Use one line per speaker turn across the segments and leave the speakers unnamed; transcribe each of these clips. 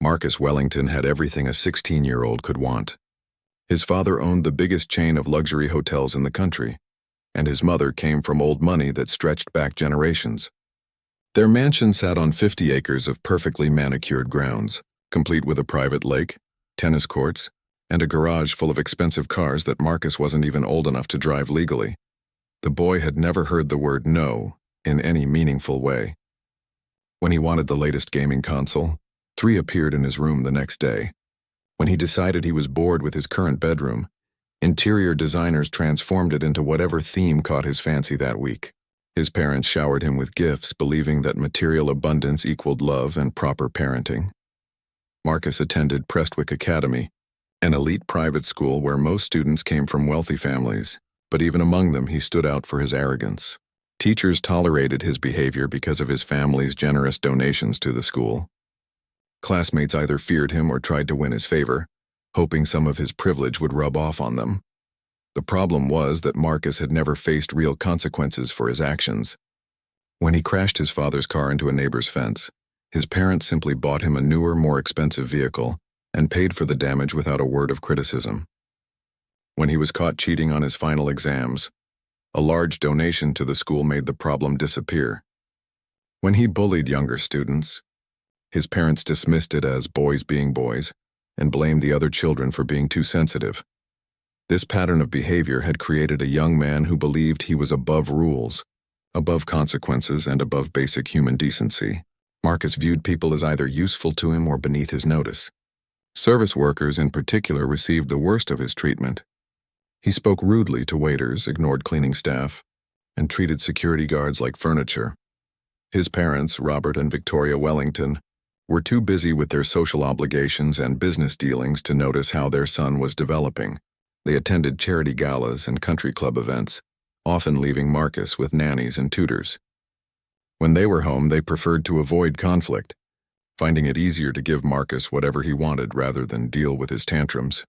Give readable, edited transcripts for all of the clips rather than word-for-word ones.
Marcus Wellington had everything a 16-year-old could want. His father owned the biggest chain of luxury hotels in the country, and his mother came from old money that stretched back generations. Their mansion sat on 50 acres of perfectly manicured grounds, complete with a private lake, tennis courts, and a garage full of expensive cars that Marcus wasn't even old enough to drive legally. The boy had never heard the word no in any meaningful way. When he wanted the latest gaming console, 3 appeared in his room the next day. When he decided he was bored with his current bedroom, interior designers transformed it into whatever theme caught his fancy that week. His parents showered him with gifts, believing that material abundance equaled love and proper parenting. Marcus attended Prestwick Academy, an elite private school where most students came from wealthy families, but even among them he stood out for his arrogance. Teachers tolerated his behavior because of his family's generous donations to the school. Classmates either feared him or tried to win his favor, hoping some of his privilege would rub off on them. The problem was that Marcus had never faced real consequences for his actions. When he crashed his father's car into a neighbor's fence, his parents simply bought him a newer, more expensive vehicle and paid for the damage without a word of criticism. When he was caught cheating on his final exams, a large donation to the school made the problem disappear. When he bullied younger students, his parents dismissed it as boys being boys and blamed the other children for being too sensitive. This pattern of behavior had created a young man who believed he was above rules, above consequences, and above basic human decency. Marcus viewed people as either useful to him or beneath his notice. Service workers in particular received the worst of his treatment. He spoke rudely to waiters, ignored cleaning staff, and treated security guards like furniture. His parents, Robert and Victoria Wellington, were too busy with their social obligations and business dealings to notice how their son was developing. They attended charity galas and country club events, often leaving Marcus with nannies and tutors. When they were home, they preferred to avoid conflict, finding it easier to give Marcus whatever he wanted rather than deal with his tantrums.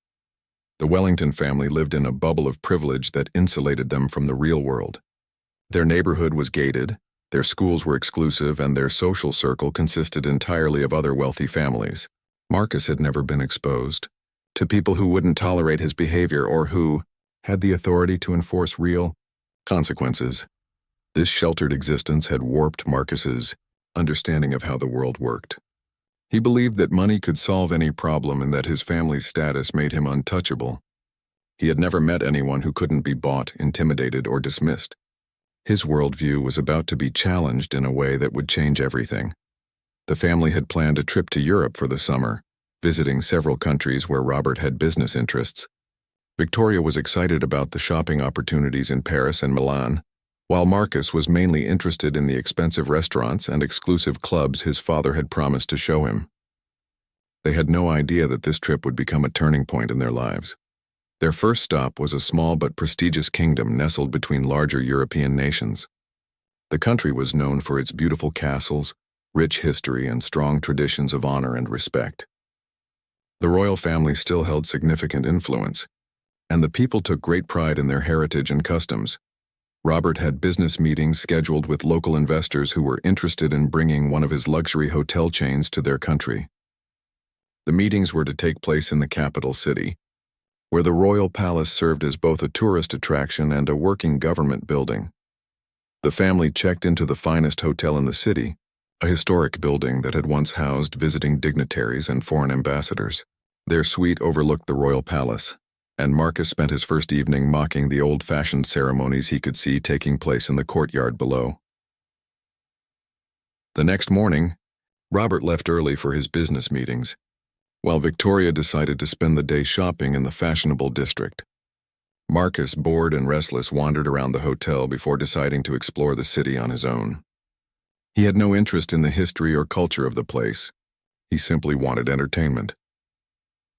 The Wellington family lived in a bubble of privilege that insulated them from the real world. Their neighborhood was gated, their schools were exclusive, and their social circle consisted entirely of other wealthy families. Marcus had never been exposed to people who wouldn't tolerate his behavior or who had the authority to enforce real consequences. This sheltered existence had warped Marcus's understanding of how the world worked. He believed that money could solve any problem and that his family's status made him untouchable. He had never met anyone who couldn't be bought, intimidated, or dismissed. His worldview was about to be challenged in a way that would change everything. The family had planned a trip to Europe for the summer, visiting several countries where Robert had business interests. Victoria was excited about the shopping opportunities in Paris and Milan, while Marcus was mainly interested in the expensive restaurants and exclusive clubs his father had promised to show him. They had no idea that this trip would become a turning point in their lives. Their first stop was a small but prestigious kingdom nestled between larger European nations. The country was known for its beautiful castles, rich history, and strong traditions of honor and respect. The royal family still held significant influence, and the people took great pride in their heritage and customs. Robert had business meetings scheduled with local investors who were interested in bringing one of his luxury hotel chains to their country. The meetings were to take place in the capital city, where the royal palace served as both a tourist attraction and a working government building. The family checked into the finest hotel in the city, a historic building that had once housed visiting dignitaries and foreign ambassadors. Their suite overlooked the royal palace, and Marcus spent his first evening mocking the old-fashioned ceremonies he could see taking place in the courtyard below. The next morning, Robert left early for his business meetings, while Victoria decided to spend the day shopping in the fashionable district. Marcus, bored and restless, wandered around the hotel before deciding to explore the city on his own. He had no interest in the history or culture of the place. He simply wanted entertainment.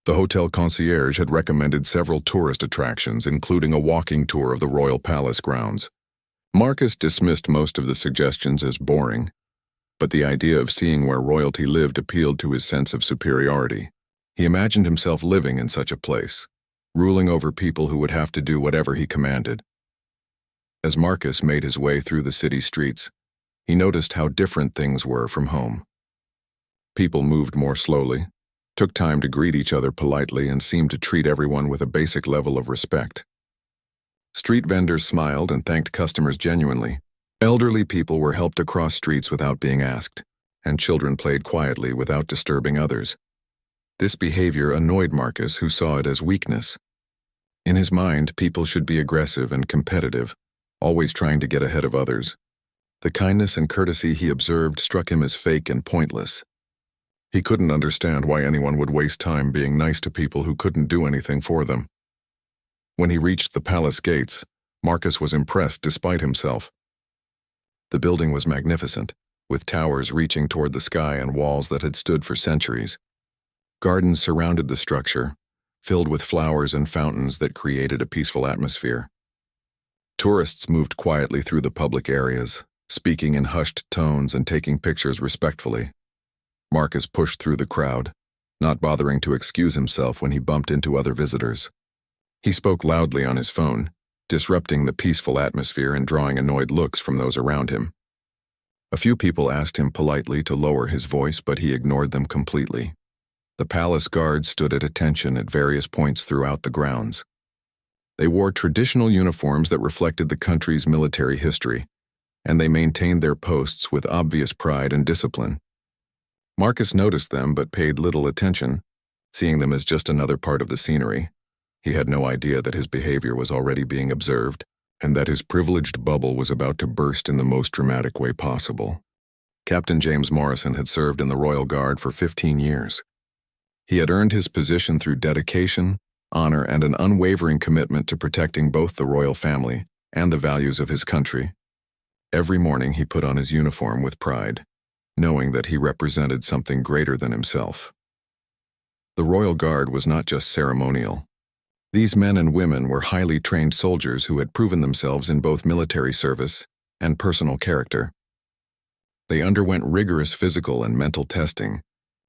The hotel concierge had recommended several tourist attractions, including a walking tour of the royal palace grounds. Marcus dismissed most of the suggestions as boring, but the idea of seeing where royalty lived appealed to his sense of superiority. He imagined himself living in such a place, ruling over people who would have to do whatever he commanded. As Marcus made his way through the city streets, he noticed how different things were from home. People moved more slowly, took time to greet each other politely, and seemed to treat everyone with a basic level of respect. Street vendors smiled and thanked customers genuinely. Elderly people were helped across streets without being asked, and children played quietly without disturbing others. This behavior annoyed Marcus, who saw it as weakness. In his mind, people should be aggressive and competitive, always trying to get ahead of others. The kindness and courtesy he observed struck him as fake and pointless. He couldn't understand why anyone would waste time being nice to people who couldn't do anything for them. When he reached the palace gates, Marcus was impressed despite himself. The building was magnificent, with towers reaching toward the sky and walls that had stood for centuries. Gardens surrounded the structure, filled with flowers and fountains that created a peaceful atmosphere. Tourists moved quietly through the public areas, speaking in hushed tones and taking pictures respectfully. Marcus pushed through the crowd, not bothering to excuse himself when he bumped into other visitors. He spoke loudly on his phone, disrupting the peaceful atmosphere and drawing annoyed looks from those around him. A few people asked him politely to lower his voice, but he ignored them completely. The palace guards stood at attention at various points throughout the grounds. They wore traditional uniforms that reflected the country's military history, and they maintained their posts with obvious pride and discipline. Marcus noticed them but paid little attention, seeing them as just another part of the scenery. He had no idea that his behavior was already being observed, and that his privileged bubble was about to burst in the most dramatic way possible. Captain James Morrison had served in the Royal Guard for 15 years. He had earned his position through dedication, honor, and an unwavering commitment to protecting both the royal family and the values of his country. Every morning he put on his uniform with pride, knowing that he represented something greater than himself. The Royal Guard was not just ceremonial. These men and women were highly trained soldiers who had proven themselves in both military service and personal character. They underwent rigorous physical and mental testing,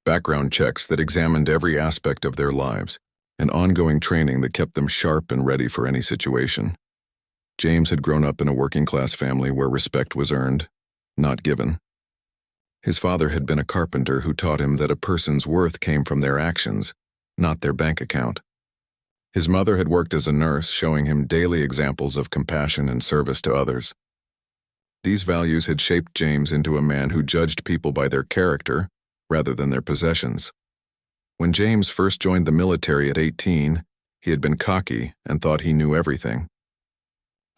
background checks that examined every aspect of their lives, and ongoing training that kept them sharp and ready for any situation. James had grown up in a working-class family where respect was earned, not given. His father had been a carpenter who taught him that a person's worth came from their actions, not their bank account. His mother had worked as a nurse, showing him daily examples of compassion and service to others. These values had shaped James into a man who judged people by their character rather than their possessions. When James first joined the military at 18, he had been cocky and thought he knew everything.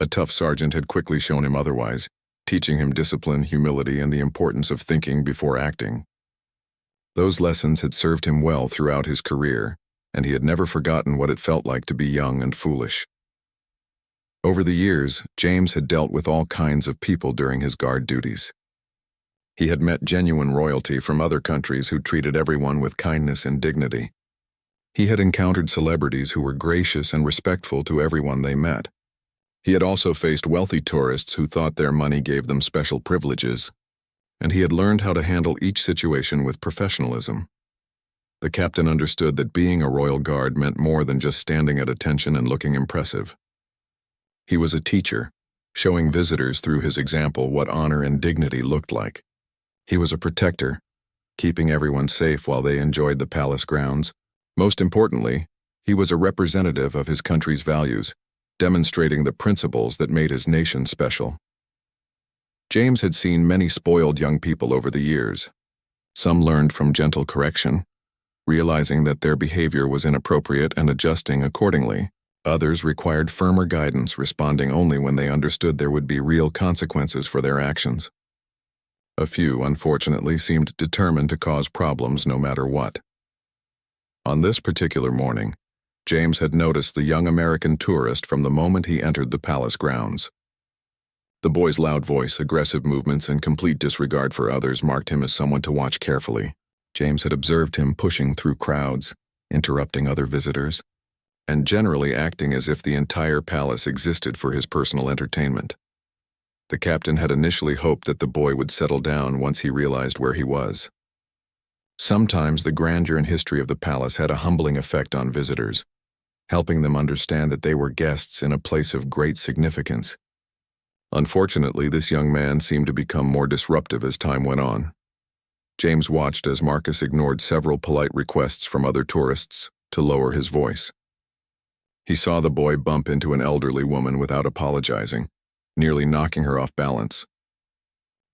A tough sergeant had quickly shown him otherwise, teaching him discipline, humility, and the importance of thinking before acting. Those lessons had served him well throughout his career, and he had never forgotten what it felt like to be young and foolish. Over the years, James had dealt with all kinds of people during his guard duties. He had met genuine royalty from other countries who treated everyone with kindness and dignity. He had encountered celebrities who were gracious and respectful to everyone they met. He had also faced wealthy tourists who thought their money gave them special privileges, and he had learned how to handle each situation with professionalism. The captain understood that being a royal guard meant more than just standing at attention and looking impressive. He was a teacher, showing visitors through his example what honor and dignity looked like. He was a protector, keeping everyone safe while they enjoyed the palace grounds. Most importantly, he was a representative of his country's values, demonstrating the principles that made his nation special. James had seen many spoiled young people over the years. Some learned from gentle correction, realizing that their behavior was inappropriate and adjusting accordingly. Others required firmer guidance, responding only when they understood there would be real consequences for their actions. A few, unfortunately, seemed determined to cause problems no matter what. On this particular morning, James had noticed the young American tourist from the moment he entered the palace grounds. The boy's loud voice, aggressive movements, and complete disregard for others marked him as someone to watch carefully. James had observed him pushing through crowds, interrupting other visitors, and generally acting as if the entire palace existed for his personal entertainment. The captain had initially hoped that the boy would settle down once he realized where he was. Sometimes the grandeur and history of the palace had a humbling effect on visitors, helping them understand that they were guests in a place of great significance. Unfortunately, this young man seemed to become more disruptive as time went on. James watched as Marcus ignored several polite requests from other tourists to lower his voice. He saw the boy bump into an elderly woman without apologizing, nearly knocking her off balance.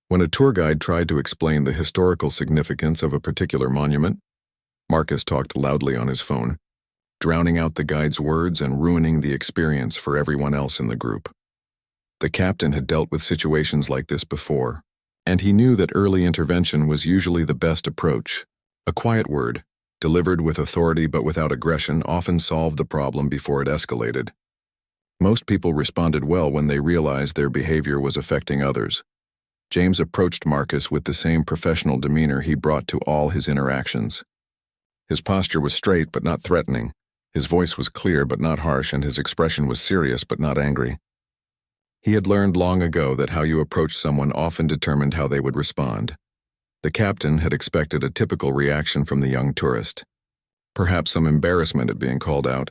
When a tour guide tried to explain the historical significance of a particular monument, Marcus talked loudly on his phone, drowning out the guide's words and ruining the experience for everyone else in the group. The captain had dealt with situations like this before, and he knew that early intervention was usually the best approach. A quiet word, delivered with authority but without aggression, often solved the problem before it escalated. Most people responded well when they realized their behavior was affecting others. James approached Marcus with the same professional demeanor he brought to all his interactions. His posture was straight but not threatening. His voice was clear but not harsh, and his expression was serious but not angry. He had learned long ago that how you approached someone often determined how they would respond. The captain had expected a typical reaction from the young tourist. Perhaps some embarrassment at being called out,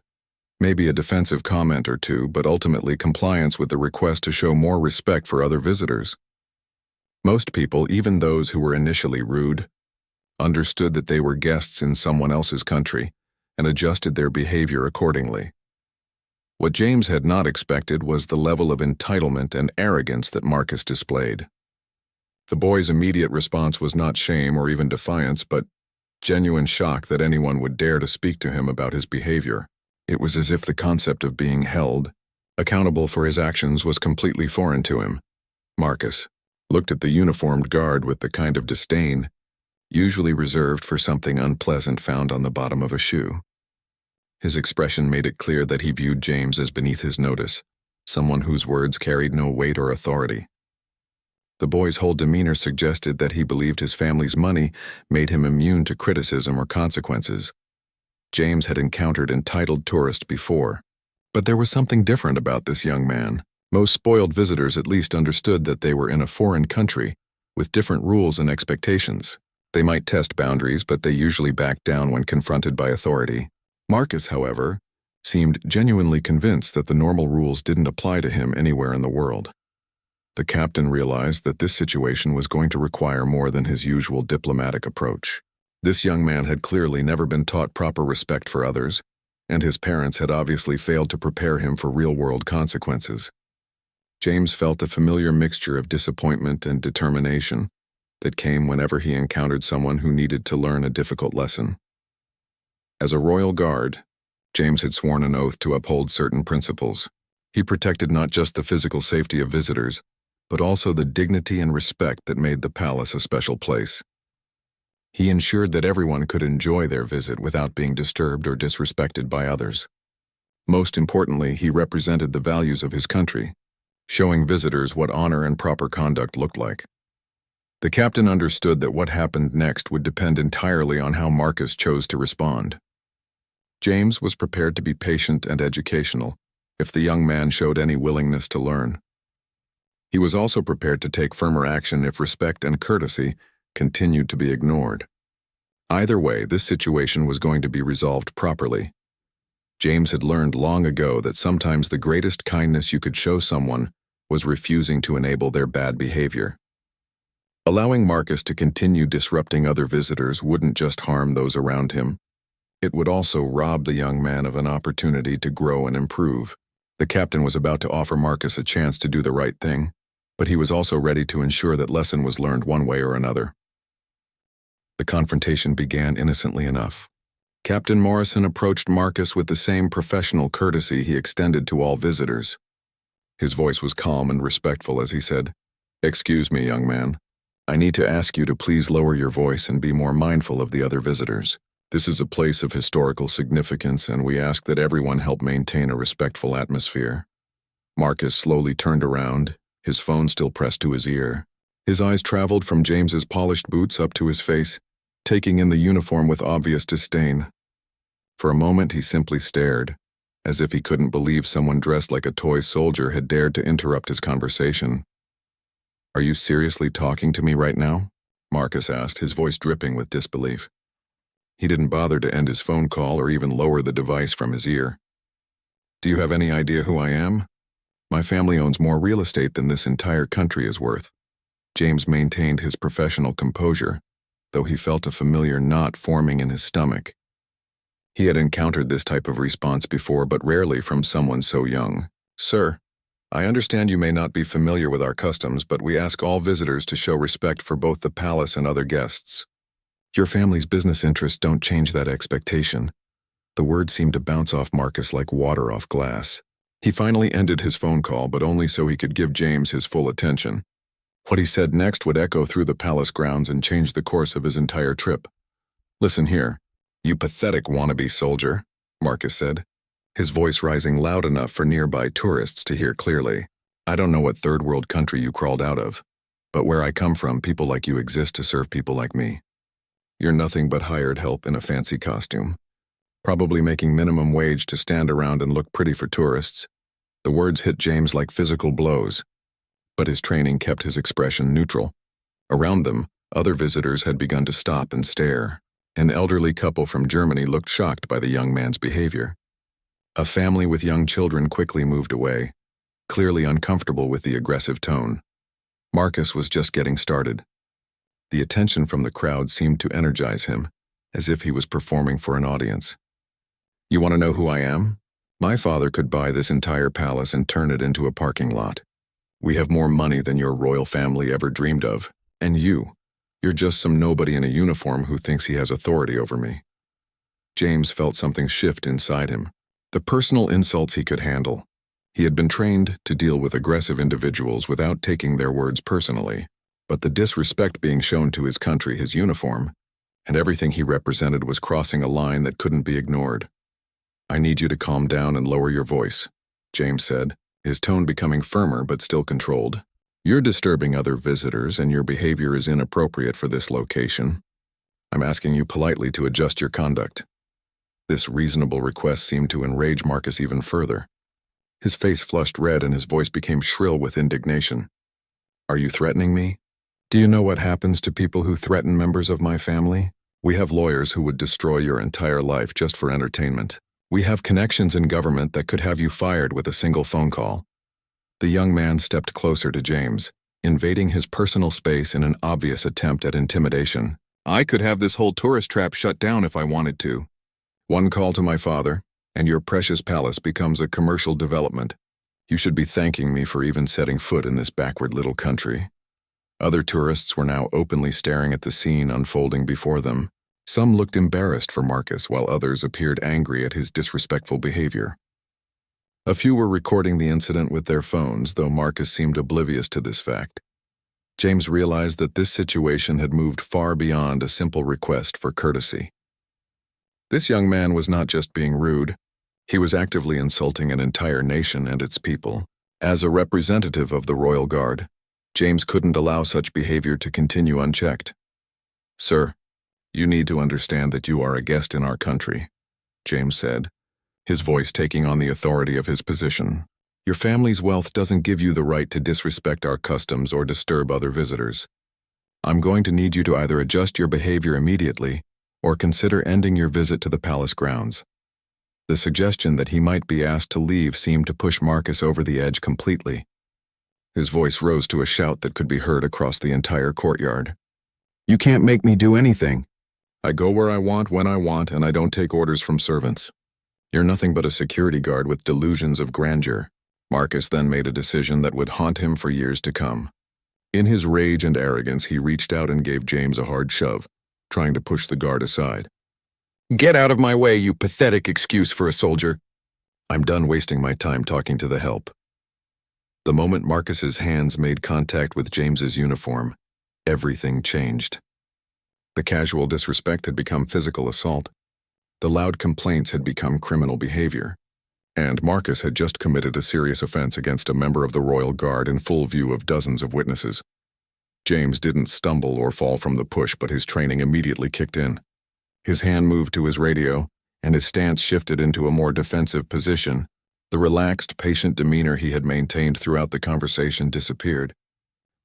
maybe a defensive comment or two, but ultimately compliance with the request to show more respect for other visitors. Most people, even those who were initially rude, understood that they were guests in someone else's country and adjusted their behavior accordingly. What James had not expected was the level of entitlement and arrogance that Marcus displayed. The boy's immediate response was not shame or even defiance, but genuine shock that anyone would dare to speak to him about his behavior. It was as if the concept of being held, accountable for his actions, was completely foreign to him. Marcus looked at the uniformed guard with the kind of disdain usually reserved for something unpleasant found on the bottom of a shoe. His expression made it clear that he viewed James as beneath his notice, someone whose words carried no weight or authority. The boy's whole demeanor suggested that he believed his family's money made him immune to criticism or consequences. James had encountered entitled tourists before, but there was something different about this young man. Most spoiled visitors at least understood that they were in a foreign country, with different rules and expectations. They might test boundaries, but they usually backed down when confronted by authority. Marcus, however, seemed genuinely convinced that the normal rules didn't apply to him anywhere in the world. The captain realized that this situation was going to require more than his usual diplomatic approach. This young man had clearly never been taught proper respect for others, and his parents had obviously failed to prepare him for real-world consequences. James felt a familiar mixture of disappointment and determination that came whenever he encountered someone who needed to learn a difficult lesson. As a royal guard, James had sworn an oath to uphold certain principles. He protected not just the physical safety of visitors, but also the dignity and respect that made the palace a special place. He ensured that everyone could enjoy their visit without being disturbed or disrespected by others. Most importantly, he represented the values of his country, showing visitors what honor and proper conduct looked like. The captain understood that what happened next would depend entirely on how Marcus chose to respond. James was prepared to be patient and educational if the young man showed any willingness to learn. He was also prepared to take firmer action if respect and courtesy continued to be ignored. Either way, this situation was going to be resolved properly. James had learned long ago that sometimes the greatest kindness you could show someone was refusing to enable their bad behavior. Allowing Marcus to continue disrupting other visitors wouldn't just harm those around him. It would also rob the young man of an opportunity to grow and improve. The captain was about to offer Marcus a chance to do the right thing, but he was also ready to ensure that lesson was learned one way or another. The confrontation began innocently enough. Captain Morrison approached Marcus with the same professional courtesy he extended to all visitors. His voice was calm and respectful as he said, "Excuse me, young man. I need to ask you to please lower your voice and be more mindful of the other visitors. This is a place of historical significance, and we ask that everyone help maintain a respectful atmosphere." Marcus slowly turned around, his phone still pressed to his ear. His eyes traveled from James's polished boots up to his face, taking in the uniform with obvious disdain. For a moment he simply stared, as if he couldn't believe someone dressed like a toy soldier had dared to interrupt his conversation. "Are you seriously talking to me right now?" Marcus asked, his voice dripping with disbelief. He didn't bother to end his phone call or even lower the device from his ear. "Do you have any idea who I am? My family owns more real estate than this entire country is worth." James maintained his professional composure, though he felt a familiar knot forming in his stomach. He had encountered this type of response before, but rarely from someone so young. "Sir, I understand you may not be familiar with our customs, but we ask all visitors to show respect for both the palace and other guests. Your family's business interests don't change that expectation." The words seemed to bounce off Marcus like water off glass. He finally ended his phone call, but only so he could give James his full attention. What he said next would echo through the palace grounds and change the course of his entire trip. "Listen here, you pathetic wannabe soldier," Marcus said, his voice rising loud enough for nearby tourists to hear clearly. "I don't know what third world country you crawled out of, but where I come from, people like you exist to serve people like me. You're nothing but hired help in a fancy costume, probably making minimum wage to stand around and look pretty for tourists." The words hit James like physical blows, but his training kept his expression neutral. Around them, other visitors had begun to stop and stare. An elderly couple from Germany looked shocked by the young man's behavior. A family with young children quickly moved away, clearly uncomfortable with the aggressive tone. Marcus was just getting started. The attention from the crowd seemed to energize him, as if he was performing for an audience. "You want to know who I am? My father could buy this entire palace and turn it into a parking lot. We have more money than your royal family ever dreamed of, and you're just some nobody in a uniform who thinks he has authority over me." James felt something shift inside him. The personal insults he could handle. He had been trained to deal with aggressive individuals without taking their words personally, but the disrespect being shown to his country, his uniform, and everything he represented was crossing a line that couldn't be ignored. "I need you to calm down and lower your voice," James said, his tone becoming firmer but still controlled. "You're disturbing other visitors and your behavior is inappropriate for this location. I'm asking you politely to adjust your conduct." This reasonable request seemed to enrage Marcus even further. His face flushed red and his voice became shrill with indignation. "Are you threatening me? Do you know what happens to people who threaten members of my family? We have lawyers who would destroy your entire life just for entertainment. We have connections in government that could have you fired with a single phone call." The young man stepped closer to James, invading his personal space in an obvious attempt at intimidation. "I could have this whole tourist trap shut down if I wanted to. One call to my father, and your precious palace becomes a commercial development. You should be thanking me for even setting foot in this backward little country." Other tourists were now openly staring at the scene unfolding before them. Some looked embarrassed for Marcus, while others appeared angry at his disrespectful behavior. A few were recording the incident with their phones, though Marcus seemed oblivious to this fact. James realized that this situation had moved far beyond a simple request for courtesy. This young man was not just being rude, he was actively insulting an entire nation and its people. As a representative of the royal guard, James couldn't allow such behavior to continue unchecked. "Sir, you need to understand that you are a guest in our country," James said, his voice taking on the authority of his position. "Your family's wealth doesn't give you the right to disrespect our customs or disturb other visitors. I'm going to need you to either adjust your behavior immediately or consider ending your visit to the palace grounds." The suggestion that he might be asked to leave seemed to push Marcus over the edge completely. His voice rose to a shout that could be heard across the entire courtyard. "You can't make me do anything. I go where I want, when I want, and I don't take orders from servants. You're nothing but a security guard with delusions of grandeur." Marcus then made a decision that would haunt him for years to come. In his rage and arrogance, he reached out and gave James a hard shove, trying to push the guard aside. "Get out of my way, you pathetic excuse for a soldier. I'm done wasting my time talking to the help." The moment Marcus's hands made contact with James's uniform, everything changed. The casual disrespect had become physical assault. The loud complaints had become criminal behavior. And Marcus had just committed a serious offense against a member of the royal guard in full view of dozens of witnesses. James didn't stumble or fall from the push, but his training immediately kicked in. His hand moved to his radio, and his stance shifted into a more defensive position. The relaxed, patient demeanor he had maintained throughout the conversation disappeared,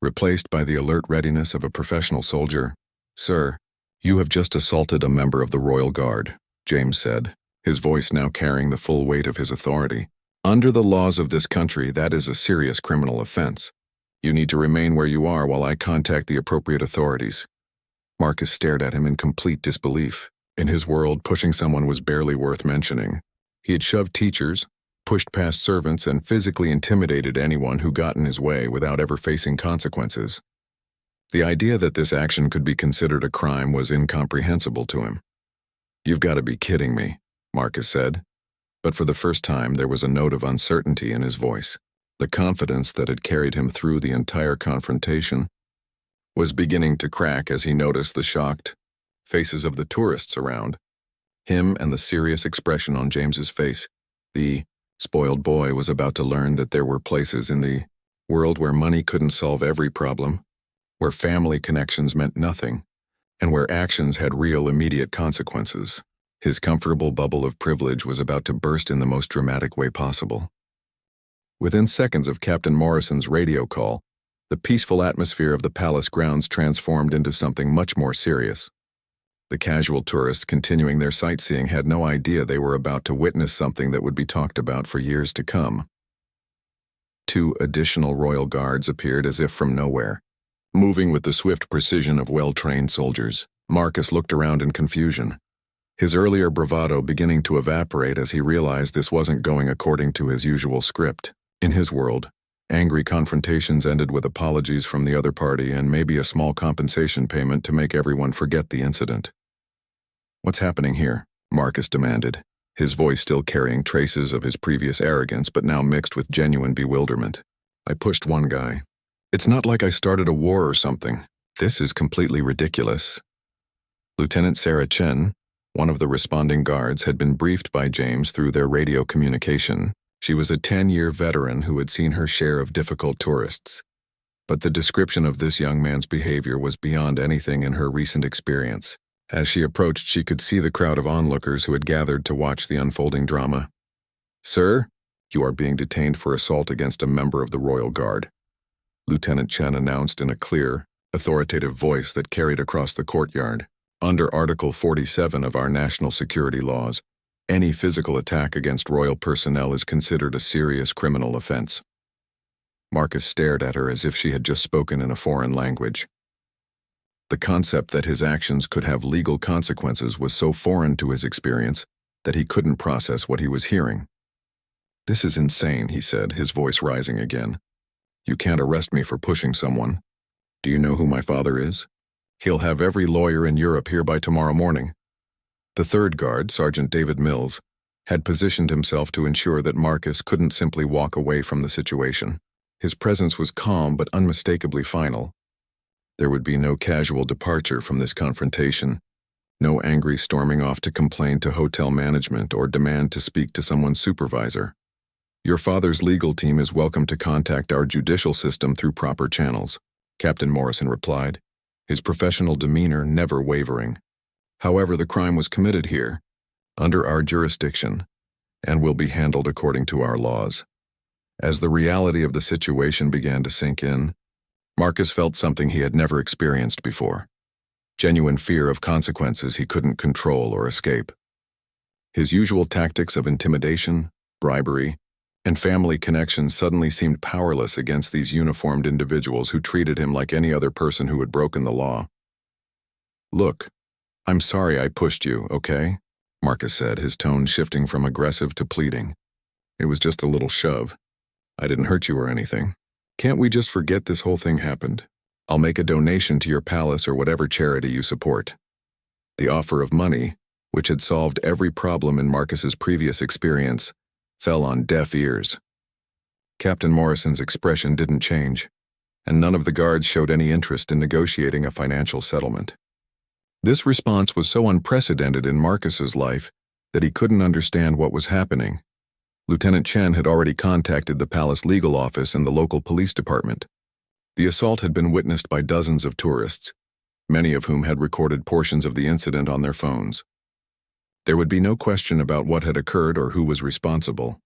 replaced by the alert readiness of a professional soldier. "Sir, you have just assaulted a member of the royal guard," James said, his voice now carrying the full weight of his authority. "Under the laws of this country, that is a serious criminal offense. You need to remain where you are while I contact the appropriate authorities." Marcus stared at him in complete disbelief. In his world, pushing someone was barely worth mentioning. He had shoved teachers, pushed past servants, and physically intimidated anyone who got in his way without ever facing consequences. The idea that this action could be considered a crime was incomprehensible to him. "You've got to be kidding me," Marcus said. But for the first time, there was a note of uncertainty in his voice. The confidence that had carried him through the entire confrontation was beginning to crack as he noticed the shocked faces of the tourists around him and the serious expression on James's face. The spoiled boy was about to learn that there were places in the world where money couldn't solve every problem, where family connections meant nothing, and where actions had real immediate consequences. His comfortable bubble of privilege was about to burst in the most dramatic way possible. Within seconds of Captain Morrison's radio call, the peaceful atmosphere of the palace grounds transformed into something much more serious. The casual tourists continuing their sightseeing had no idea they were about to witness something that would be talked about for years to come. 2 additional royal guards appeared as if from nowhere. Moving with the swift precision of well-trained soldiers, Marcus looked around in confusion, his earlier bravado beginning to evaporate as he realized this wasn't going according to his usual script. In his world, angry confrontations ended with apologies from the other party and maybe a small compensation payment to make everyone forget the incident. "What's happening here?" Marcus demanded, his voice still carrying traces of his previous arrogance but now mixed with genuine bewilderment. "I pushed one guy. It's not like I started a war or something. This is completely ridiculous." Lieutenant Sarah Chen, one of the responding guards, had been briefed by James through their radio communication. She was a 10-year veteran who had seen her share of difficult tourists. But the description of this young man's behavior was beyond anything in her recent experience. As she approached, she could see the crowd of onlookers who had gathered to watch the unfolding drama. "Sir, you are being detained for assault against a member of the Royal Guard," Lieutenant Chen announced in a clear, authoritative voice that carried across the courtyard. "Under Article 47 of our national security laws, any physical attack against royal personnel is considered a serious criminal offense." Marcus stared at her as if she had just spoken in a foreign language. The concept that his actions could have legal consequences was so foreign to his experience that he couldn't process what he was hearing. "This is insane," he said, his voice rising again. "You can't arrest me for pushing someone. Do you know who my father is? He'll have every lawyer in Europe here by tomorrow morning." The third guard, Sergeant David Mills, had positioned himself to ensure that Marcus couldn't simply walk away from the situation. His presence was calm but unmistakably final. There would be no casual departure from this confrontation, no angry storming off to complain to hotel management or demand to speak to someone's supervisor. "Your father's legal team is welcome to contact our judicial system through proper channels," Captain Morrison replied, his professional demeanor never wavering. "However, the crime was committed here, under our jurisdiction, and will be handled according to our laws." As the reality of the situation began to sink in, Marcus felt something he had never experienced before: genuine fear of consequences he couldn't control or escape. His usual tactics of intimidation, bribery, and family connections suddenly seemed powerless against these uniformed individuals who treated him like any other person who had broken the law. "Look, I'm sorry I pushed you, okay?" Marcus said, his tone shifting from aggressive to pleading. "It was just a little shove. I didn't hurt you or anything. Can't we just forget this whole thing happened? I'll make a donation to your palace or whatever charity you support." The offer of money, which had solved every problem in Marcus's previous experience, fell on deaf ears. Captain Morrison's expression didn't change, and none of the guards showed any interest in negotiating a financial settlement. This response was so unprecedented in Marcus's life that he couldn't understand what was happening. Lieutenant Chen had already contacted the palace legal office and the local police department. The assault had been witnessed by dozens of tourists, many of whom had recorded portions of the incident on their phones. There would be no question about what had occurred or who was responsible.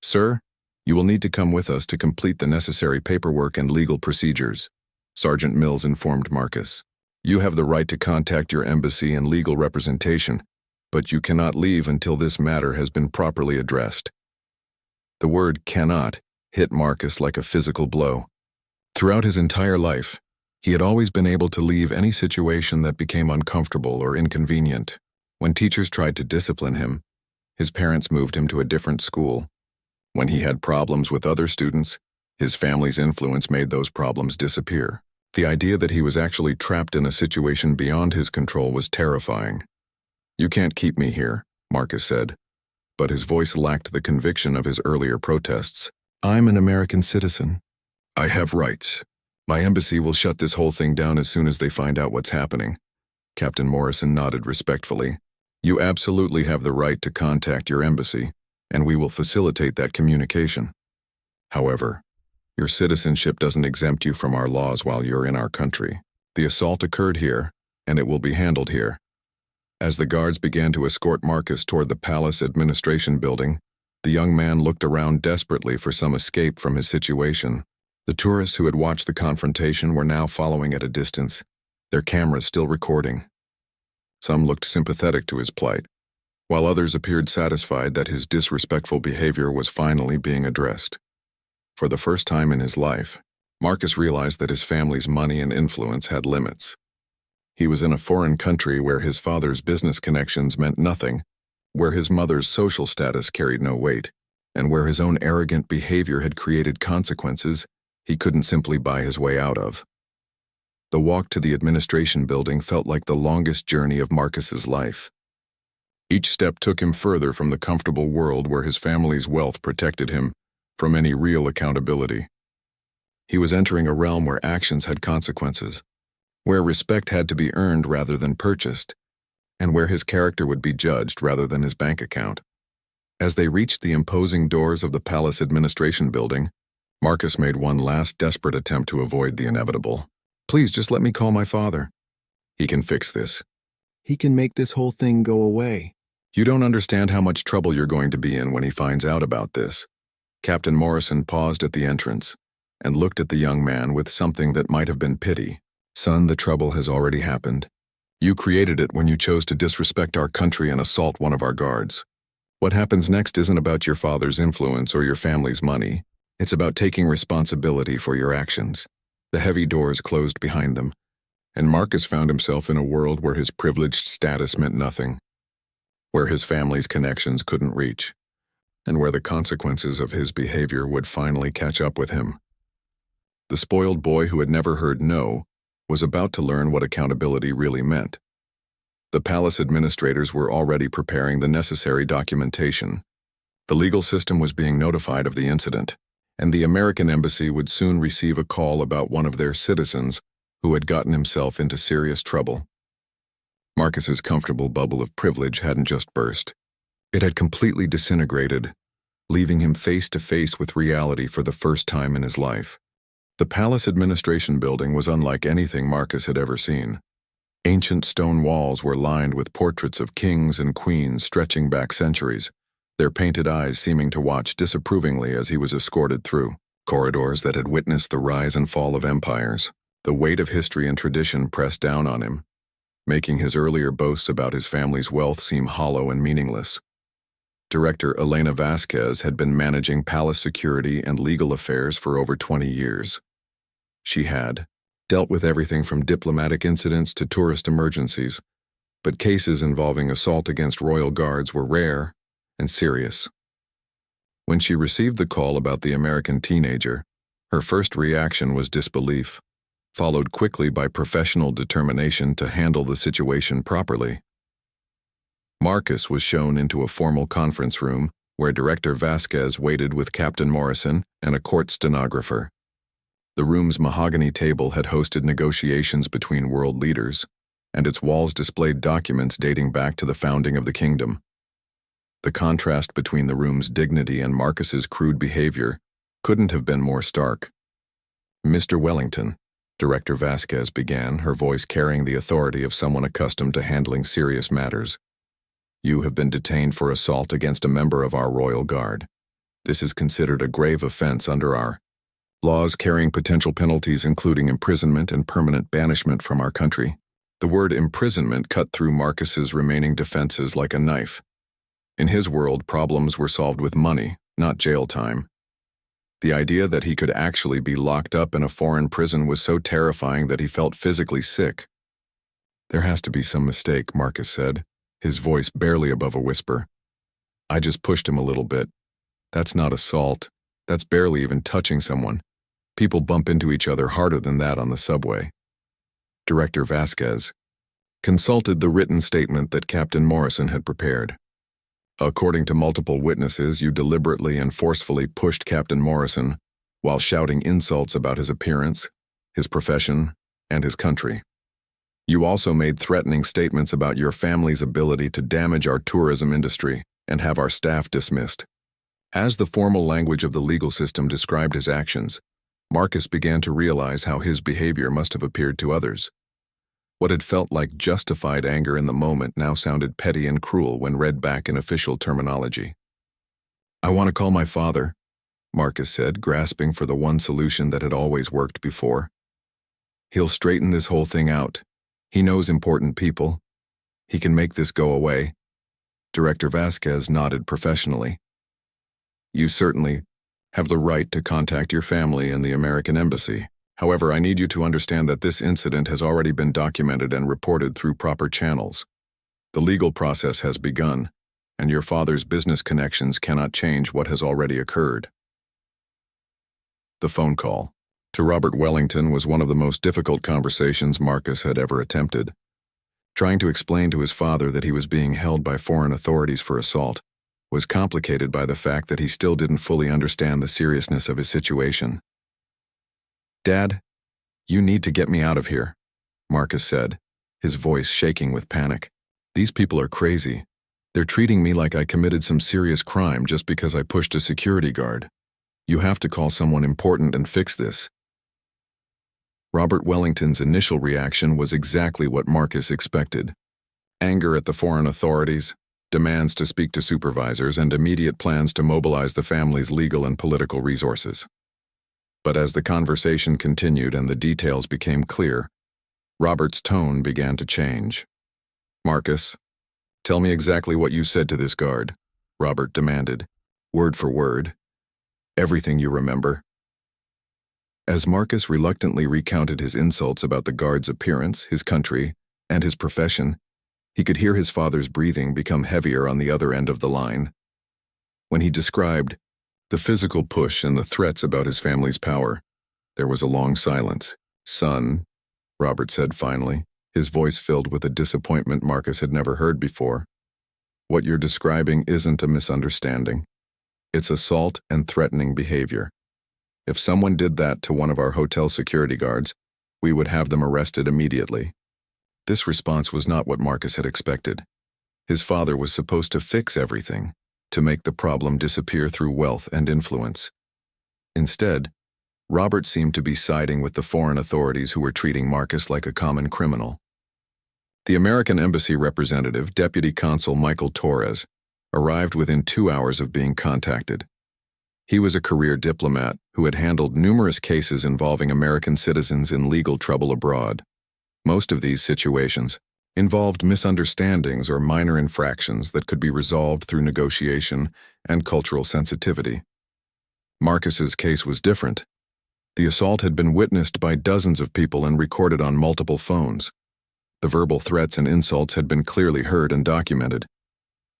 "Sir, you will need to come with us to complete the necessary paperwork and legal procedures," Sergeant Mills informed Marcus. "You have the right to contact your embassy and legal representation, but you cannot leave until this matter has been properly addressed." The word "cannot" hit Marcus like a physical blow. Throughout his entire life, He had always been able to leave any situation that became uncomfortable or inconvenient. When teachers tried to discipline him, his parents moved him to a different school. When he had problems with other students, his family's influence made those problems disappear. The idea that he was actually trapped in a situation beyond his control was terrifying. "You can't keep me here," Marcus said, but his voice lacked the conviction of his earlier protests. "I'm an American citizen. I have rights. My embassy will shut this whole thing down as soon as they find out what's happening." Captain Morrison nodded respectfully. "You absolutely have the right to contact your embassy, and we will facilitate that communication. However, your citizenship doesn't exempt you from our laws while you're in our country. The assault occurred here, and it will be handled here." As the guards began to escort Marcus toward the palace administration building, the young man looked around desperately for some escape from his situation. The tourists who had watched the confrontation were now following at a distance, their cameras still recording. Some looked sympathetic to his plight, while others appeared satisfied that his disrespectful behavior was finally being addressed. For the first time in his life, Marcus realized that his family's money and influence had limits. He was in a foreign country where his father's business connections meant nothing, where his mother's social status carried no weight, and where his own arrogant behavior had created consequences he couldn't simply buy his way out of. The walk to the administration building felt like the longest journey of Marcus's life. Each step took him further from the comfortable world where his family's wealth protected him from any real accountability. He was entering a realm where actions had consequences, where respect had to be earned rather than purchased, and where his character would be judged rather than his bank account. As they reached the imposing doors of the palace administration building, Marcus made one last desperate attempt to avoid the inevitable. "Please just let me call my father. He can fix this. He can make this whole thing go away. You don't understand how much trouble you're going to be in when he finds out about this." Captain Morrison paused at the entrance and looked at the young man with something that might have been pity. "Son, the trouble has already happened. You created it when you chose to disrespect our country and assault one of our guards. What happens next isn't about your father's influence or your family's money. It's about taking responsibility for your actions." The heavy doors closed behind them, and Marcus found himself in a world where his privileged status meant nothing, where his family's connections couldn't reach, and where the consequences of his behavior would finally catch up with him. The spoiled boy who had never heard no was about to learn what accountability really meant. The palace administrators were already preparing the necessary documentation. The legal system was being notified of the incident, and the American embassy would soon receive a call about one of their citizens who had gotten himself into serious trouble. Marcus's comfortable bubble of privilege hadn't just burst. It had completely disintegrated, leaving him face to face with reality for the first time in his life. The palace administration building was unlike anything Marcus had ever seen. Ancient stone walls were lined with portraits of kings and queens stretching back centuries, their painted eyes seeming to watch disapprovingly as he was escorted through corridors that had witnessed the rise and fall of empires. The weight of history and tradition pressed down on him, making his earlier boasts about his family's wealth seem hollow and meaningless. Director Elena Vasquez had been managing palace security and legal affairs for over 20 years. She had dealt with everything from diplomatic incidents to tourist emergencies, but cases involving assault against royal guards were rare and serious. When she received the call about the American teenager, her first reaction was disbelief, followed quickly by professional determination to handle the situation properly. Marcus was shown into a formal conference room where Director Vasquez waited with Captain Morrison and a court stenographer. The room's mahogany table had hosted negotiations between world leaders, and its walls displayed documents dating back to the founding of the kingdom. The contrast between the room's dignity and Marcus's crude behavior couldn't have been more stark. "Mr. Wellington," Director Vasquez began, her voice carrying the authority of someone accustomed to handling serious matters. "You have been detained for assault against a member of our royal guard. This is considered a grave offense under our laws, carrying potential penalties including imprisonment and permanent banishment from our country." The word imprisonment cut through Marcus's remaining defenses like a knife. In his world, problems were solved with money, not jail time. The idea that he could actually be locked up in a foreign prison was so terrifying that he felt physically sick. "There has to be some mistake," Marcus said, his voice barely above a whisper. "I just pushed him a little bit. That's not assault. That's barely even touching someone. People bump into each other harder than that on the subway." Director Vasquez consulted the written statement that Captain Morrison had prepared. "According to multiple witnesses, you deliberately and forcefully pushed Captain Morrison while shouting insults about his appearance, his profession, and his country. You also made threatening statements about your family's ability to damage our tourism industry and have our staff dismissed." As the formal language of the legal system described his actions, Marcus began to realize how his behavior must have appeared to others. What had felt like justified anger in the moment now sounded petty and cruel when read back in official terminology. "I want to call my father," Marcus said, grasping for the one solution that had always worked before. "He'll straighten this whole thing out. He knows important people. He can make this go away." Director Vasquez nodded professionally. "You certainly have the right to contact your family and the American Embassy. However, I need you to understand that this incident has already been documented and reported through proper channels. The legal process has begun, and your father's business connections cannot change what has already occurred." The phone call to Robert Wellington was one of the most difficult conversations Marcus had ever attempted. Trying to explain to his father that he was being held by foreign authorities for assault was complicated by the fact that he still didn't fully understand the seriousness of his situation. "Dad, you need to get me out of here," Marcus said, his voice shaking with panic. "These people are crazy. They're treating me like I committed some serious crime just because I pushed a security guard. You have to call someone important and fix this." Robert Wellington's initial reaction was exactly what Marcus expected. Anger at the foreign authorities, demands to speak to supervisors, and immediate plans to mobilize the family's legal and political resources. But as the conversation continued and the details became clear, Robert's tone began to change. "Marcus, tell me exactly what you said to this guard," Robert demanded, word for word. "Everything you remember." As Marcus reluctantly recounted his insults about the guard's appearance, his country, and his profession, he could hear his father's breathing become heavier on the other end of the line. When he described the physical push and the threats about his family's power, there was a long silence. "Son," Robert said finally, his voice filled with a disappointment Marcus had never heard before, "what you're describing isn't a misunderstanding. It's assault and threatening behavior. If someone did that to one of our hotel security guards, we would have them arrested immediately." This response was not what Marcus had expected. His father was supposed to fix everything, to make the problem disappear through wealth and influence. Instead, Robert seemed to be siding with the foreign authorities who were treating Marcus like a common criminal. The American Embassy representative, Deputy Consul Michael Torres, arrived within 2 hours of being contacted. He was a career diplomat who had handled numerous cases involving American citizens in legal trouble abroad. Most of these situations involved misunderstandings or minor infractions that could be resolved through negotiation and cultural sensitivity. Marcus's case was different. The assault had been witnessed by dozens of people and recorded on multiple phones. The verbal threats and insults had been clearly heard and documented.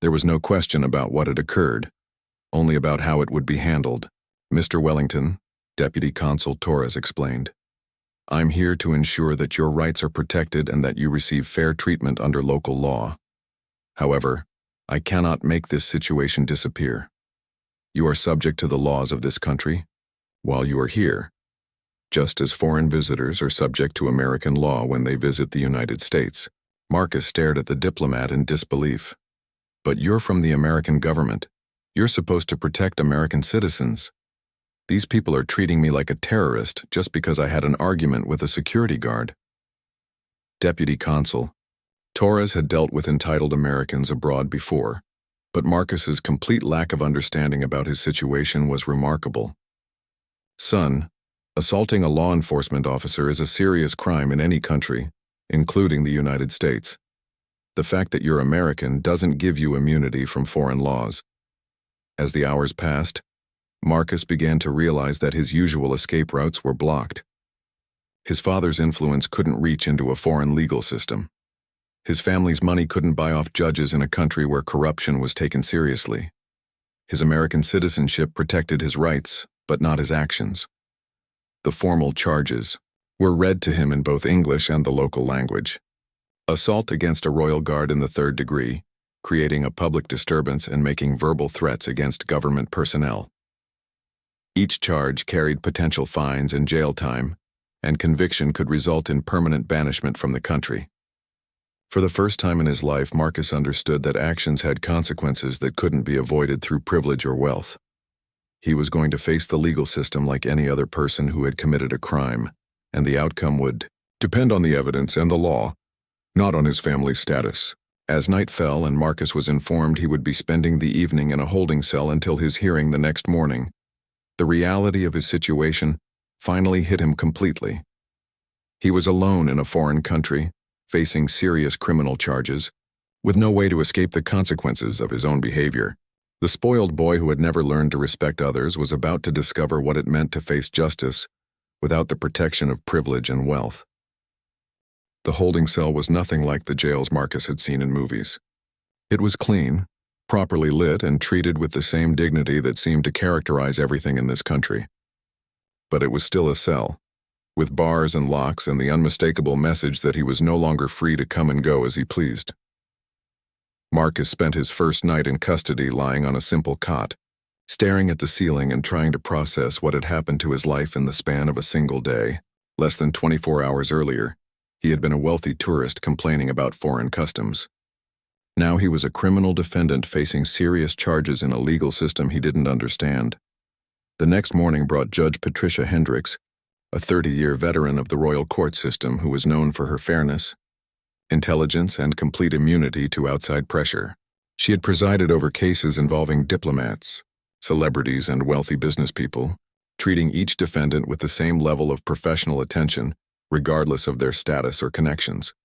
There was no question about what had occurred, only about how it would be handled. "Mr. Wellington," Deputy Consul Torres explained, "I'm here to ensure that your rights are protected and that you receive fair treatment under local law. However, I cannot make this situation disappear. You are subject to the laws of this country while you are here, just as foreign visitors are subject to American law when they visit the United States." Marcus stared at the diplomat in disbelief. "But you're from the American government. You're supposed to protect American citizens. These people are treating me like a terrorist just because I had an argument with a security guard." Deputy Consul Torres had dealt with entitled Americans abroad before, but Marcus's complete lack of understanding about his situation was remarkable. "Son, assaulting a law enforcement officer is a serious crime in any country, including the United States. The fact that you're American doesn't give you immunity from foreign laws." As the hours passed, Marcus began to realize that his usual escape routes were blocked. His father's influence couldn't reach into a foreign legal system. His family's money couldn't buy off judges in a country where corruption was taken seriously. His American citizenship protected his rights, but not his actions. The formal charges were read to him in both English and the local language. Assault against a royal guard in the third degree, creating a public disturbance and making verbal threats against government personnel. Each charge carried potential fines and jail time, and conviction could result in permanent banishment from the country. For the first time in his life, Marcus understood that actions had consequences that couldn't be avoided through privilege or wealth. He was going to face the legal system like any other person who had committed a crime, and the outcome would depend on the evidence and the law, not on his family's status. As night fell and Marcus was informed he would be spending the evening in a holding cell until his hearing the next morning, the reality of his situation finally hit him completely. He was alone in a foreign country, facing serious criminal charges, with no way to escape the consequences of his own behavior. The spoiled boy who had never learned to respect others was about to discover what it meant to face justice without the protection of privilege and wealth. The holding cell was nothing like the jails Marcus had seen in movies. It was clean, properly lit, and treated with the same dignity that seemed to characterize everything in this country. But it was still a cell, with bars and locks and the unmistakable message that he was no longer free to come and go as he pleased. Marcus spent his first night in custody lying on a simple cot, staring at the ceiling and trying to process what had happened to his life in the span of a single day. Less than 24 hours earlier, he had been a wealthy tourist complaining about foreign customs. Now he was a criminal defendant facing serious charges in a legal system he didn't understand. The next morning brought Judge Patricia Hendricks, a 30-year veteran of the royal court system who was known for her fairness, intelligence, and complete immunity to outside pressure. She had presided over cases involving diplomats, celebrities, and wealthy business people, treating each defendant with the same level of professional attention, regardless of their status or connections.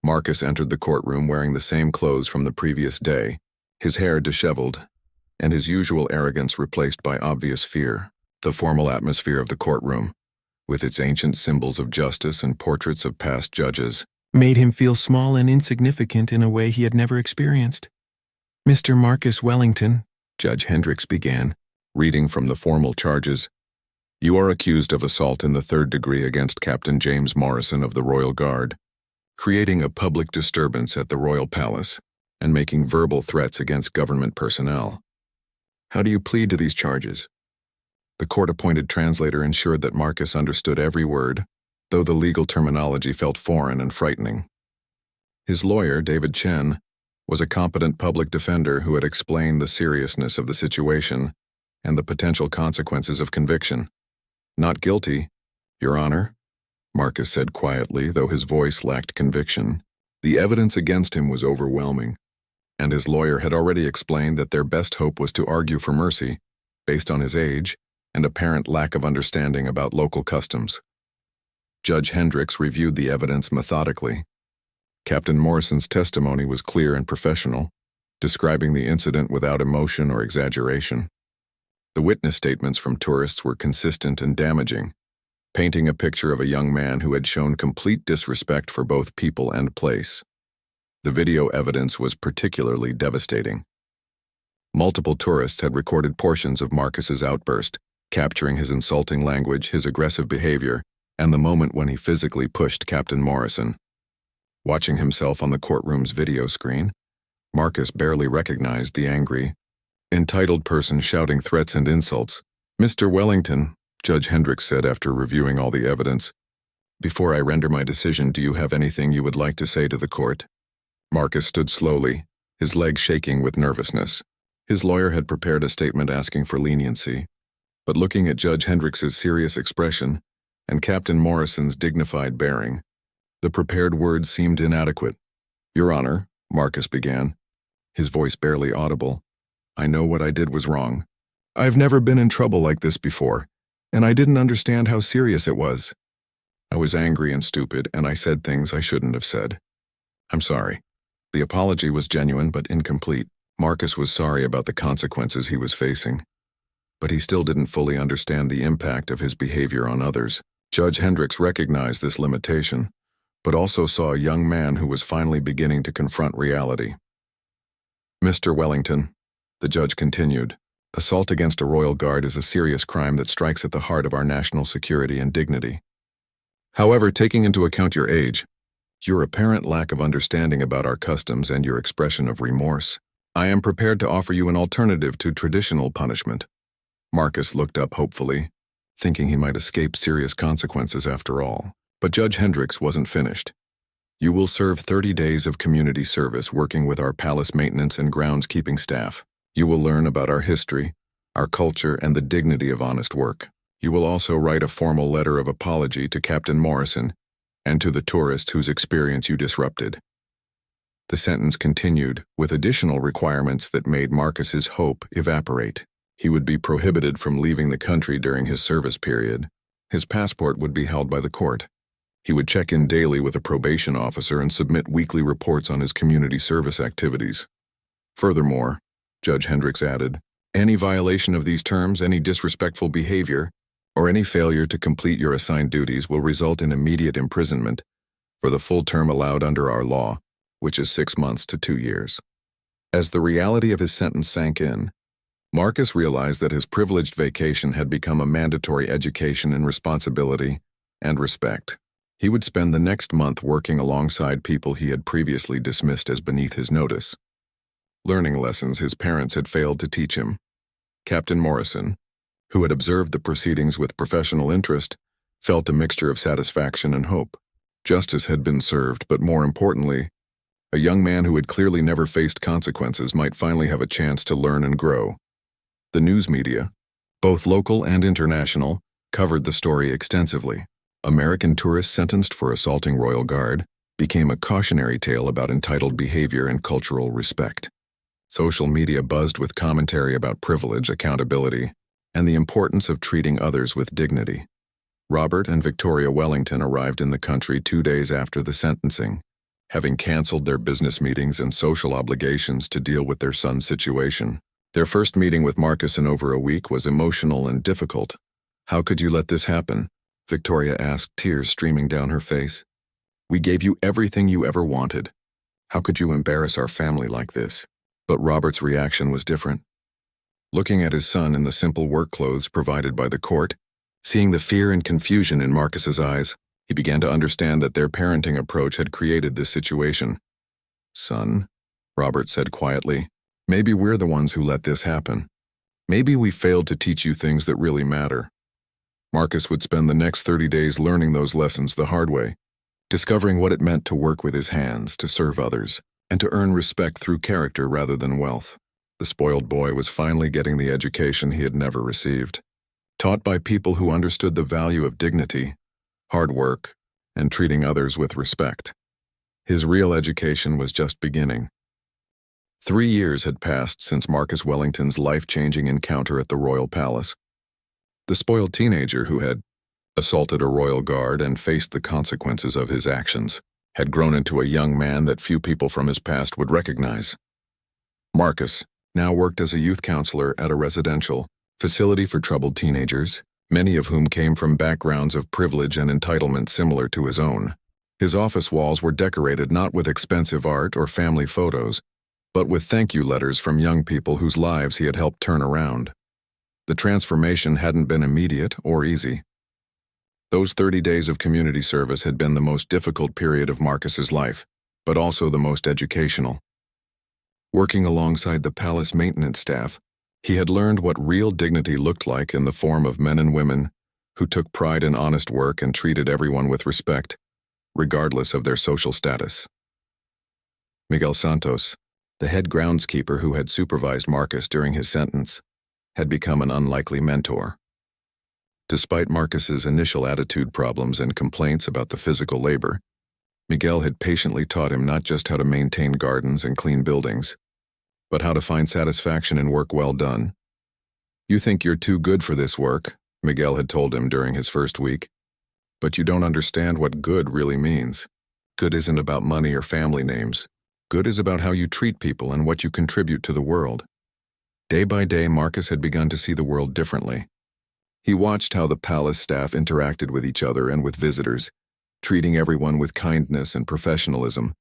Marcus entered the courtroom wearing the same clothes from the previous day, his hair disheveled, and his usual arrogance replaced by obvious fear. The formal atmosphere of the courtroom, with its ancient symbols of justice and portraits of past judges, made him feel small and insignificant in a way he had never experienced. "Mr. Marcus Wellington," Judge Hendricks began, reading from the formal charges, "you are accused of assault in the third degree against Captain James Morrison of the Royal Guard, creating a public disturbance at the Royal Palace, and making verbal threats against government personnel. How do you plead to these charges?" The court-appointed translator ensured that Marcus understood every word, though the legal terminology felt foreign and frightening. His lawyer, David Chen, was a competent public defender who had explained the seriousness of the situation and the potential consequences of conviction. "Not guilty, Your Honor," Marcus said quietly, though his voice lacked conviction. The evidence against him was overwhelming, and his lawyer had already explained that their best hope was to argue for mercy, based on his age and apparent lack of understanding about local customs. Judge Hendricks reviewed the evidence methodically. Captain Morrison's testimony was clear and professional, describing the incident without emotion or exaggeration. The witness statements from tourists were consistent and damaging, painting a picture of a young man who had shown complete disrespect for both people and place. The video evidence was particularly devastating. Multiple tourists had recorded portions of Marcus's outburst, capturing his insulting language, his aggressive behavior, and the moment when he physically pushed Captain Morrison. Watching himself on the courtroom's video screen, Marcus barely recognized the angry, entitled person shouting threats and insults. "Mr. Wellington," Judge Hendricks said after reviewing all the evidence, "before I render my decision, do you have anything you would like to say to the court?" Marcus stood slowly, his legs shaking with nervousness. His lawyer had prepared a statement asking for leniency, but looking at Judge Hendricks's serious expression and Captain Morrison's dignified bearing, the prepared words seemed inadequate. "Your Honor," Marcus began, his voice barely audible, "I know what I did was wrong. I've never been in trouble like this before, and I didn't understand how serious it was. I was angry and stupid, and I said things I shouldn't have said. I'm sorry." The apology was genuine but incomplete. Marcus was sorry about the consequences he was facing. but he still didn't fully understand the impact of his behavior on others. Judge Hendricks recognized this limitation, but also saw a young man who was finally beginning to confront reality. "Mr. Wellington," the judge continued, "assault against a royal guard is a serious crime that strikes at the heart of our national security and dignity. However, taking into account your age, your apparent lack of understanding about our customs and your expression of remorse, I am prepared to offer you an alternative to traditional punishment." Marcus looked up hopefully, thinking he might escape serious consequences after all. But Judge Hendricks wasn't finished. "You will serve 30 days of community service working with our palace maintenance and groundskeeping staff. You will learn about our history, our culture, and the dignity of honest work. You will also write a formal letter of apology to Captain Morrison and to the tourist whose experience you disrupted." The sentence continued, with additional requirements that made Marcus's hope evaporate. He would be prohibited from leaving the country during his service period. His passport would be held by the court. He would check in daily with a probation officer and submit weekly reports on his community service activities. Furthermore, Judge Hendricks added, "Any violation of these terms, any disrespectful behavior, or any failure to complete your assigned duties will result in immediate imprisonment for the full term allowed under our law, which is 6 months to 2 years. As the reality of his sentence sank in, Marcus realized that his privileged vacation had become a mandatory education in responsibility and respect. He would spend the next month working alongside people he had previously dismissed as beneath his notice, learning lessons his parents had failed to teach him. Captain Morrison, who had observed the proceedings with professional interest, felt a mixture of satisfaction and hope. Justice had been served, but more importantly, a young man who had clearly never faced consequences might finally have a chance to learn and grow. The news media, both local and international, covered the story extensively. American tourists sentenced for assaulting Royal Guard became a cautionary tale about entitled behavior and cultural respect. Social media buzzed with commentary about privilege, accountability, and the importance of treating others with dignity. Robert and Victoria Wellington arrived in the country 2 days after the sentencing, having canceled their business meetings and social obligations to deal with their son's situation. Their first meeting with Marcus in over a week was emotional and difficult. "How could you let this happen?" Victoria asked, tears streaming down her face. "We gave you everything you ever wanted. How could you embarrass our family like this?" But Robert's reaction was different. Looking at his son in the simple work clothes provided by the court, seeing the fear and confusion in Marcus's eyes, he began to understand that their parenting approach had created this situation. "Son," Robert said quietly, "maybe we're the ones who let this happen. Maybe we failed to teach you things that really matter." Marcus would spend the next 30 days learning those lessons the hard way, discovering what it meant to work with his hands, to serve others, and to earn respect through character rather than wealth. The spoiled boy was finally getting the education he had never received, taught by people who understood the value of dignity, hard work, and treating others with respect. His real education was just beginning. 3 years had passed since Marcus Wellington's life-changing encounter at the royal palace. The spoiled teenager who had assaulted a royal guard and faced the consequences of his actions had grown into a young man that few people from his past would recognize. Marcus now worked as a youth counselor at a residential facility for troubled teenagers, many of whom came from backgrounds of privilege and entitlement similar to his own. His office walls were decorated not with expensive art or family photos, but with thank you letters from young people whose lives he had helped turn around. The transformation hadn't been immediate or easy. Those 30 days of community service had been the most difficult period of Marcus's life, but also the most educational. Working alongside the palace maintenance staff, he had learned what real dignity looked like in the form of men and women who took pride in honest work and treated everyone with respect, regardless of their social status. Miguel Santos, the head groundskeeper who had supervised Marcus during his sentence, had become an unlikely mentor. Despite Marcus's initial attitude problems and complaints about the physical labor, Miguel had patiently taught him not just how to maintain gardens and clean buildings, but how to find satisfaction in work well done. "You think you're too good for this work," Miguel had told him during his first week, "but you don't understand what good really means. Good isn't about money or family names. Good is about how you treat people and what you contribute to the world." Day by day, Marcus had begun to see the world differently. He watched how the palace staff interacted with each other and with visitors, treating everyone with kindness and professionalism.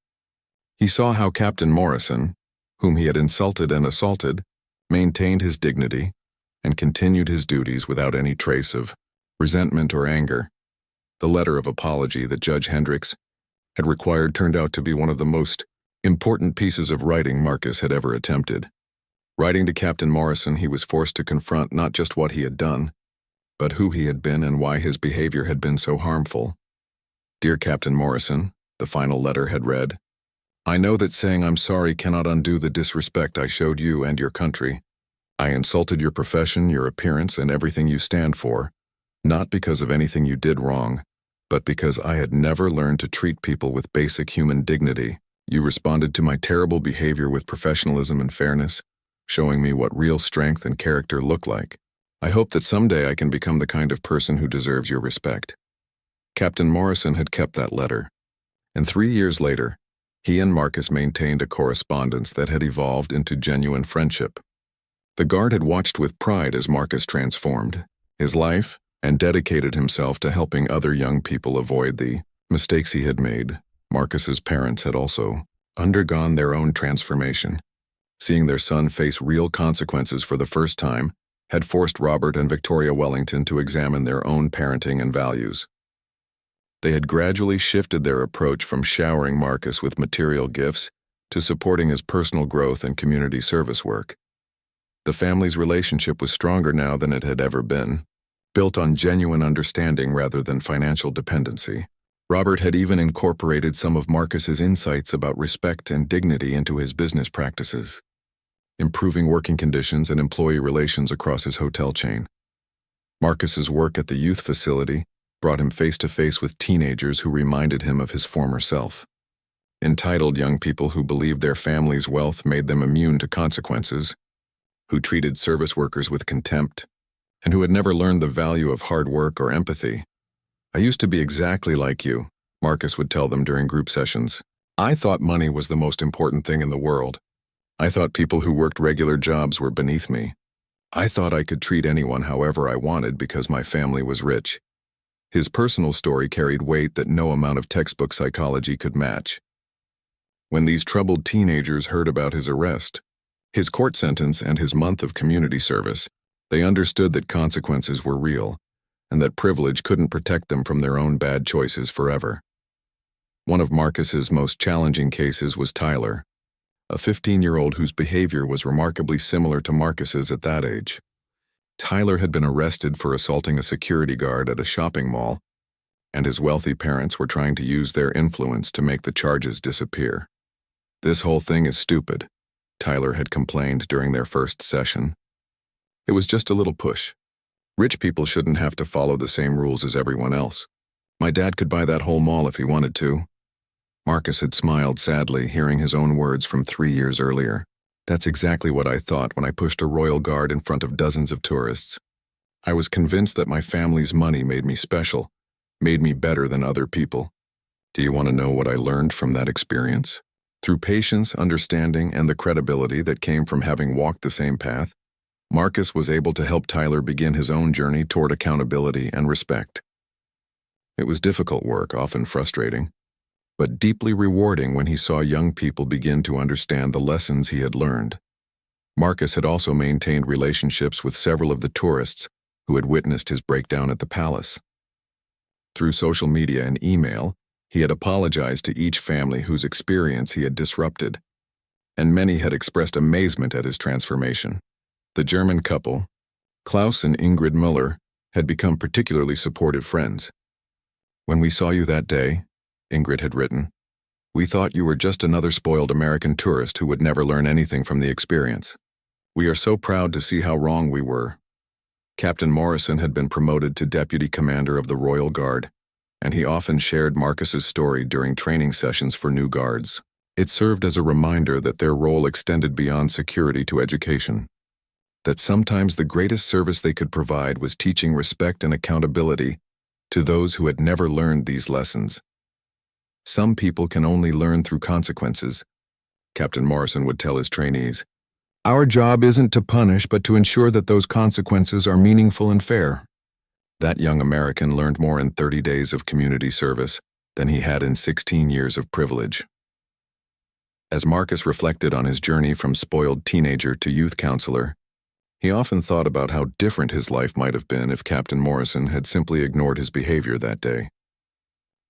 He saw how Captain Morrison, whom he had insulted and assaulted, maintained his dignity and continued his duties without any trace of resentment or anger. The letter of apology that Judge Hendricks had required turned out to be one of the most important pieces of writing Marcus had ever attempted. Writing to Captain Morrison, he was forced to confront not just what he had done, but who he had been and why his behavior had been so harmful. Dear Captain Morrison, the final letter had read, I know that saying I'm sorry cannot undo the disrespect I showed you and your country. I insulted your profession, your appearance, and everything you stand for, not because of anything you did wrong, but because I had never learned to treat people with basic human dignity. You responded to my terrible behavior with professionalism and fairness, showing me what real strength and character look like. I hope that someday I can become the kind of person who deserves your respect. Captain Morrison had kept that letter, and 3 years later, he and Marcus maintained a correspondence that had evolved into genuine friendship. The guard had watched with pride as Marcus transformed his life and dedicated himself to helping other young people avoid the mistakes he had made. Marcus's parents had also undergone their own transformation. Seeing their son face real consequences for the first time had forced Robert and Victoria Wellington to examine their own parenting and values. They had gradually shifted their approach from showering Marcus with material gifts to supporting his personal growth and community service work. The family's relationship was stronger now than it had ever been, built on genuine understanding rather than financial dependency. Robert had even incorporated some of Marcus's insights about respect and dignity into his business practices, improving working conditions and employee relations across his hotel chain. Marcus's work at the youth facility brought him face-to-face with teenagers who reminded him of his former self. Entitled young people who believed their family's wealth made them immune to consequences, who treated service workers with contempt, and who had never learned the value of hard work or empathy. I used to be exactly like you, Marcus would tell them during group sessions. I thought money was the most important thing in the world. I thought people who worked regular jobs were beneath me. I thought I could treat anyone however I wanted because my family was rich. His personal story carried weight that no amount of textbook psychology could match. When these troubled teenagers heard about his arrest, his court sentence, and his month of community service, they understood that consequences were real, and that privilege couldn't protect them from their own bad choices forever. One of Marcus's most challenging cases was Tyler, a 15-year-old whose behavior was remarkably similar to Marcus's at that age. Tyler had been arrested for assaulting a security guard at a shopping mall, and his wealthy parents were trying to use their influence to make the charges disappear. This whole thing is stupid, Tyler had complained during their first session. It was just a little push. Rich people shouldn't have to follow the same rules as everyone else. My dad could buy that whole mall if he wanted to. Marcus had smiled sadly, hearing his own words from 3 years earlier. That's exactly what I thought when I pushed a royal guard in front of dozens of tourists. I was convinced that my family's money made me special, made me better than other people. Do you want to know what I learned from that experience? Through patience, understanding, and the credibility that came from having walked the same path, Marcus was able to help Tyler begin his own journey toward accountability and respect. It was difficult work, often frustrating, but deeply rewarding when he saw young people begin to understand the lessons he had learned. Marcus had also maintained relationships with several of the tourists who had witnessed his breakdown at the palace. Through social media and email, he had apologized to each family whose experience he had disrupted, and many had expressed amazement at his transformation. The German couple, Klaus and Ingrid Müller, had become particularly supportive friends. When we saw you that day, Ingrid had written, we thought you were just another spoiled American tourist who would never learn anything from the experience. We are so proud to see how wrong we were. Captain Morrison had been promoted to Deputy Commander of the Royal Guard, and he often shared Marcus's story during training sessions for new guards. It served as a reminder that their role extended beyond security to education, that sometimes the greatest service they could provide was teaching respect and accountability to those who had never learned these lessons. Some people can only learn through consequences, Captain Morrison would tell his trainees. Our job isn't to punish, but to ensure that those consequences are meaningful and fair. That young American learned more in 30 days of community service than he had in 16 years of privilege. As Marcus reflected on his journey from spoiled teenager to youth counselor, he often thought about how different his life might have been if Captain Morrison had simply ignored his behavior that day.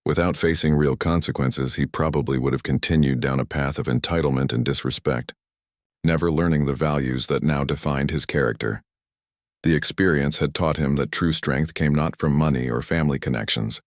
Without facing real consequences, he probably would have continued down a path of entitlement and disrespect, never learning the values that now defined his character. The experience had taught him that true strength came not from money or family connections,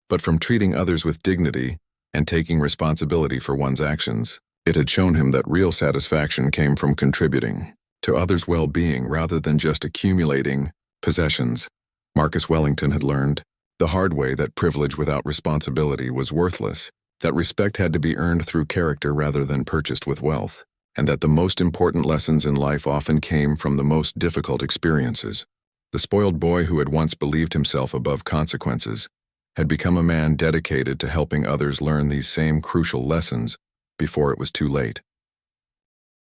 but from treating others with dignity and taking responsibility for one's actions. It had shown him that real satisfaction came from contributing to others' well-being rather than just accumulating possessions. Marcus Wellington had learned the hard way that privilege without responsibility was worthless, that respect had to be earned through character rather than purchased with wealth, and that the most important lessons in life often came from the most difficult experiences. The spoiled boy who had once believed himself above consequences had become a man dedicated to helping others learn these same crucial lessons before it was too late.